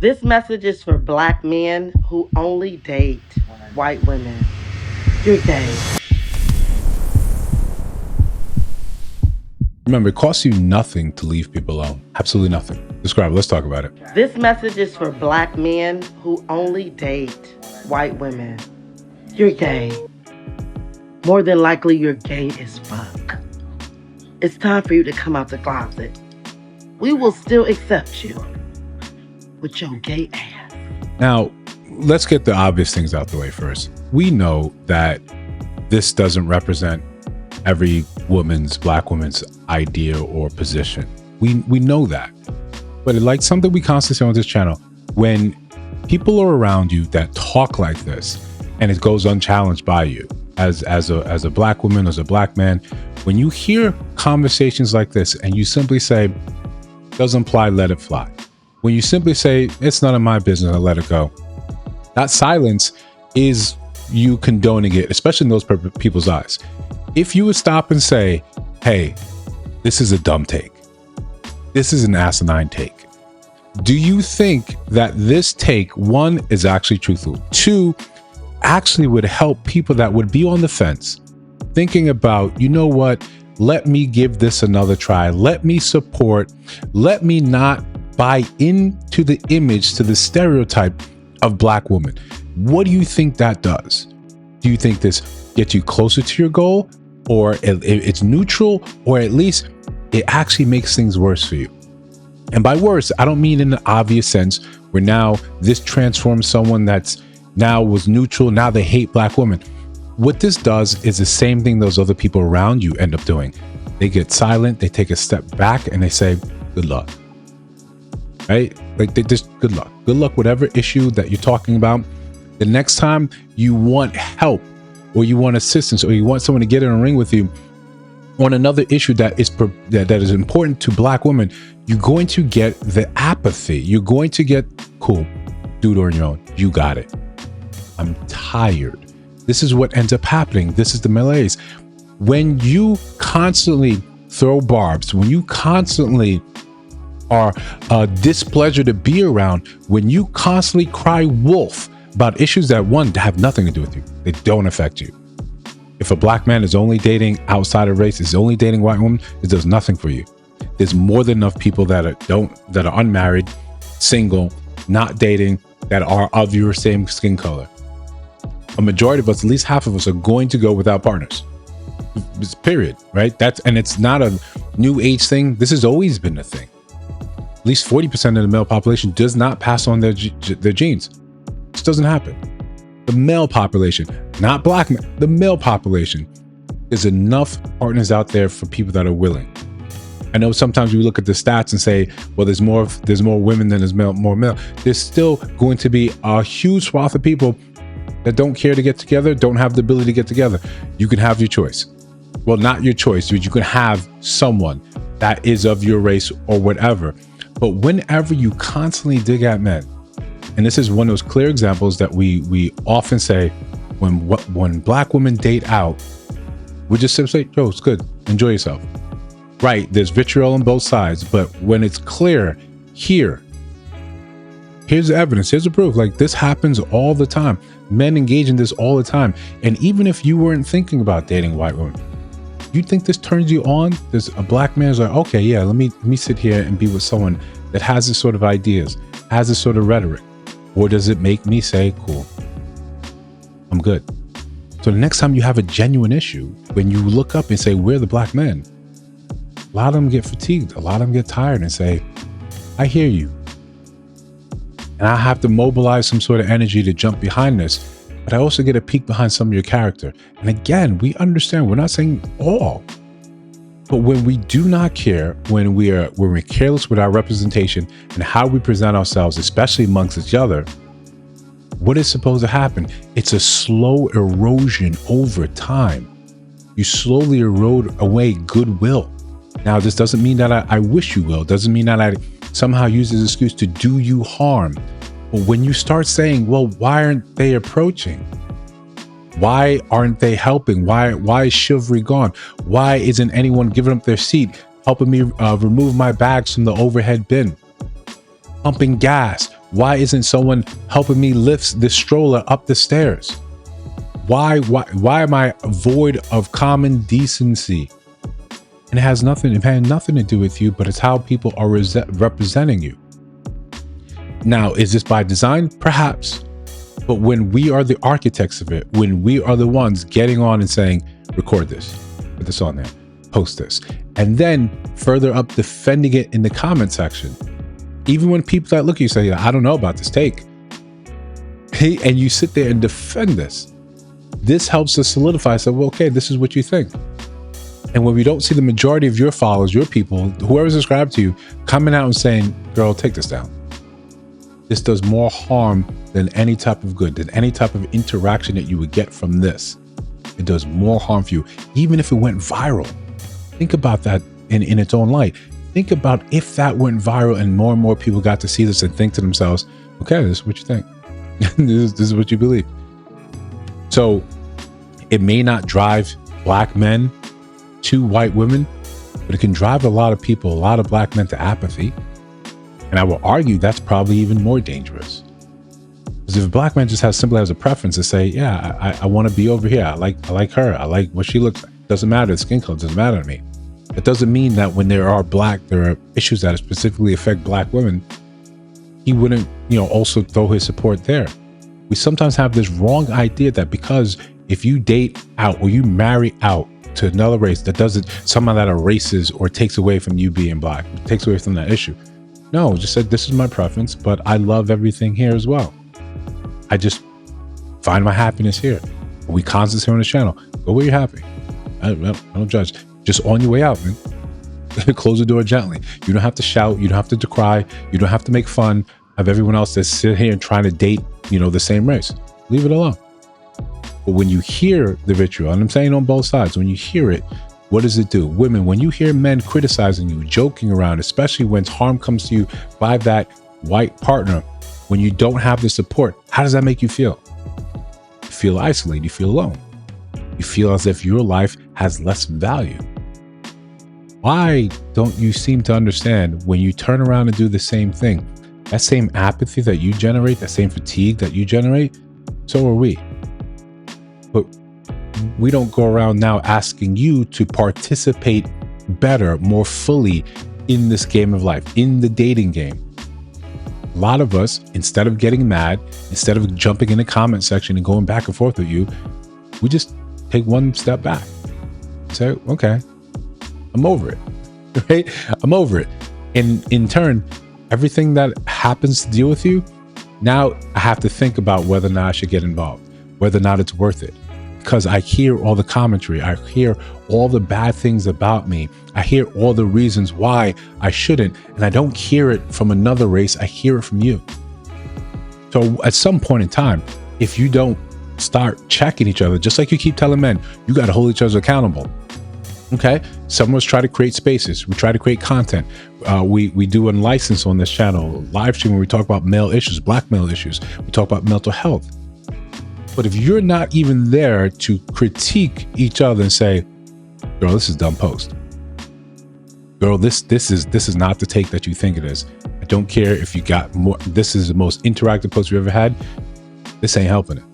This message is for black men who only date white women. You're gay. Remember, it costs you nothing to leave people alone. Absolutely nothing. Describe it. Let's talk about it. This message is for black men who only date white women. You're gay. More than likely, you're gay as fuck. It's time for you to come out the closet. We will still accept you with your gay ass. Now, let's get the obvious things out the way first. We know that this doesn't represent every black woman's idea or position. We know that. But like something we constantly say on this channel, when people are around you that talk like this and it goes unchallenged by you as a black woman, as a black man, when you hear conversations like this and you simply say, doesn't apply, let it fly. When you simply say, it's none of my business, I let it go. That silence is you condoning it, especially in those people's eyes. If you would stop and say, hey, this is a dumb take. This is an asinine take. Do you think that this take, one, is actually truthful? Two, actually would help people that would be on the fence, thinking about, you know what, let me give this another try. Let me support, let me not buy into the image, to the stereotype of black women. What do you think that does? Do you think this gets you closer to your goal, or it's neutral, or at least it actually makes things worse for you? And by worse, I don't mean in the obvious sense where now this transforms someone that's now was neutral, now they hate black women. What this does is the same thing those other people around you end up doing. They get silent, they take a step back, and they say, good luck. Right? Like, they just, good luck. Good luck, whatever issue that you're talking about. The next time you want help, or you want assistance, or you want someone to get in a ring with you on another issue that is important to black women, you're going to get the apathy. You're going to get, cool, do it on your own. You got it. I'm tired. This is what ends up happening. This is the malaise. When you constantly throw barbs, when you constantly are displeasure to be around, when you constantly cry wolf about issues that, one, have nothing to do with you, they don't affect you. If a black man is only dating outside of race, is only dating white women, it does nothing for you. There's more than enough people that are unmarried, single, not dating, that are of your same skin color. A majority of us, at least half of us, are going to go without partners. It's period, right? And it's not a new age thing. This has always been a thing. At least 40% of the male population does not pass on their genes. This doesn't happen. The male population, not black men, the male population, there's enough partners out there for people that are willing. I know sometimes we look at the stats and say, well, there's more women than there's more male. There's still going to be a huge swath of people that don't care to get together, don't have the ability to get together. You can have your choice. Well, not your choice, but you can have someone that is of your race or whatever. But whenever you constantly dig at men, and this is one of those clear examples that we often say, when black women date out, we just say, yo, it's good, enjoy yourself. Right, there's vitriol on both sides, but when it's clear, here's the evidence, here's the proof. Like, this happens all the time. Men engage in this all the time. And even if you weren't thinking about dating white women, you think this turns you on? There's a black man is like, okay, yeah, let me sit here and be with someone that has this sort of ideas, has this sort of rhetoric. Or does it make me say, cool, I'm good? So the next time you have a genuine issue, when you look up and say, we're the black men, a lot of them get fatigued. A lot of them get tired and say, I hear you. And I have to mobilize some sort of energy to jump behind this. But I also get a peek behind some of your character. And again, we understand, we're not saying all. But when we do not care, when we're careless with our representation and how we present ourselves, especially amongst each other, what is supposed to happen? It's a slow erosion over time. You slowly erode away goodwill. Now, this doesn't mean that I wish you will. Doesn't mean that I somehow use this excuse to do you harm. But when you start saying, well, why aren't they approaching? Why aren't they helping? Why is chivalry gone? Why isn't anyone giving up their seat, helping me remove my bags from the overhead bin, pumping gas, Why isn't someone helping me lift this stroller up the stairs? Why am I void of common decency? And it had nothing to do with you, but it's how people are representing you. Now, is this by design? Perhaps. But when we are the architects of it, when we are the ones getting on and saying, record this, put this on there, post this, and then further up defending it in the comment section, even when people that look at you say, I don't know about this take, and you sit there and defend this helps us solidify, say, well, okay, this is what you think. And when we don't see the majority of your followers, your people, whoever subscribed to you, coming out and saying, girl, take this down. This does more harm than any type of good, than any type of interaction that you would get from this. It does more harm for you, even if it went viral. Think about that in its own light. Think about if that went viral and more people got to see this and think to themselves, okay, this is what you think. this is what you believe. So it may not drive black men to white women, but it can drive a lot of people, a lot of black men to apathy. And I will argue that's probably even more dangerous. Because if a black man just simply has a preference to say, yeah, I want to be over here. I like her. I like what she looks like. Doesn't matter. The skin color doesn't matter to me. It doesn't mean that when there are issues that specifically affect black women, he wouldn't, also throw his support there. We sometimes have this wrong idea that because if you date out or you marry out to another race, that doesn't somehow that erases or takes away from you being black, takes away from that issue. No, just said, this is my preference, but I love everything here as well. I just find my happiness here. We constantly here on the channel. Go where you're happy. I don't judge. Just on your way out, man. Close the door gently. You don't have to shout. You don't have to decry. You don't have to make fun of everyone else that's sitting here and trying to date, the same race. Leave it alone. But when you hear the vitriol, and I'm saying on both sides, when you hear it, what does it do? Women, when you hear men criticizing you, joking around, especially when harm comes to you by that white partner, when you don't have the support, how does that make you feel? You feel isolated. You feel alone. You feel as if your life has less value. Why don't you seem to understand when you turn around and do the same thing, that same apathy that you generate, that same fatigue that you generate, so are we. But we don't go around now asking you to participate better, more fully in this game of life, in the dating game. A lot of us, instead of getting mad, instead of jumping in the comment section and going back and forth with you, we just take one step back. Say, okay, I'm over it, right? I'm over it. And in turn, everything that happens to deal with you, now I have to think about whether or not I should get involved, whether or not it's worth it. Because I hear all the commentary, I hear all the bad things about me, I hear all the reasons why I shouldn't, and I don't hear it from another race, I hear it from you. So at some point in time, if you don't start checking each other, just like you keep telling men, you got to hold each other accountable. Okay, some of us try to create spaces, we try to create content. We do unlicensed on this channel, live stream where we talk about male issues, black male issues, we talk about mental health. But if you're not even there to critique each other and say, girl, this is dumb post. Girl, this is not the take that you think it is. I don't care if you got more. This is the most interactive post we ever had. This ain't helping it.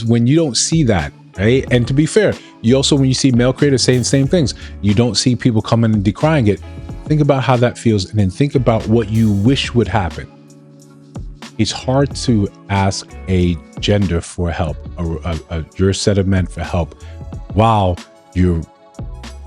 When you don't see that, right? And to be fair, you also, when you see male creators saying the same things, you don't see people coming and decrying it. Think about how that feels, and then think about what you wish would happen. It's hard to ask a gender for help, your set of men for help, while you're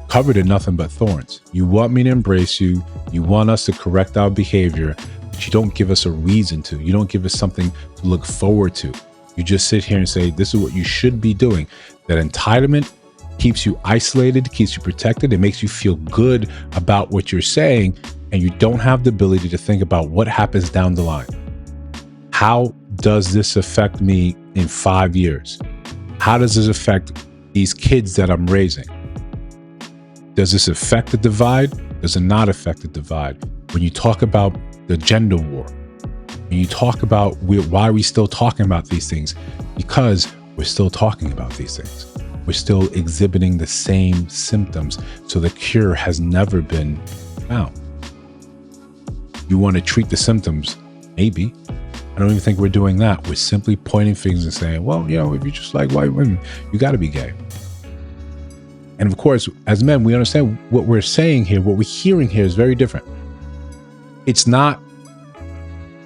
covered in nothing but thorns. You want me to embrace you. You want us to correct our behavior, but you don't give us a reason to. You don't give us something to look forward to. You just sit here and say, this is what you should be doing. That entitlement keeps you isolated, keeps you protected. It makes you feel good about what you're saying, and you don't have the ability to think about what happens down the line. How does this affect me in 5 years? How does this affect these kids that I'm raising? Does this affect the divide? Does it not affect the divide? When you talk about the gender war, when you talk about why are we still talking about these things? Because we're still talking about these things. We're still exhibiting the same symptoms. So the cure has never been found. You want to treat the symptoms? Maybe. I don't even think we're doing that. We're simply pointing fingers and saying, well, you know, if you just like white women, you got to be gay. And of course, as men, we understand what we're saying here, what we're hearing here is very different. It's not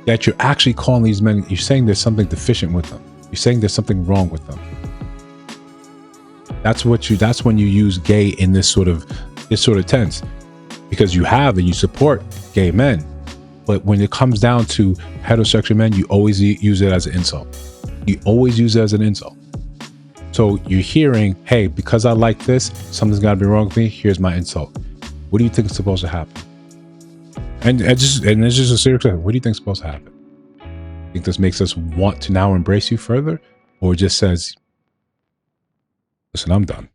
that you're actually calling these men, you're saying there's something deficient with them. You're saying there's something wrong with them. That's when you use gay in this sort of tense, because you have and you support gay men. But when it comes down to heterosexual men, you always use it as an insult. You always use it as an insult. So you're hearing, hey, because I like this, something's got to be wrong with me. Here's my insult. What do you think is supposed to happen? And it's just a serious question. What do you think is supposed to happen? You think this makes us want to now embrace you further? Or it just says, listen, I'm done.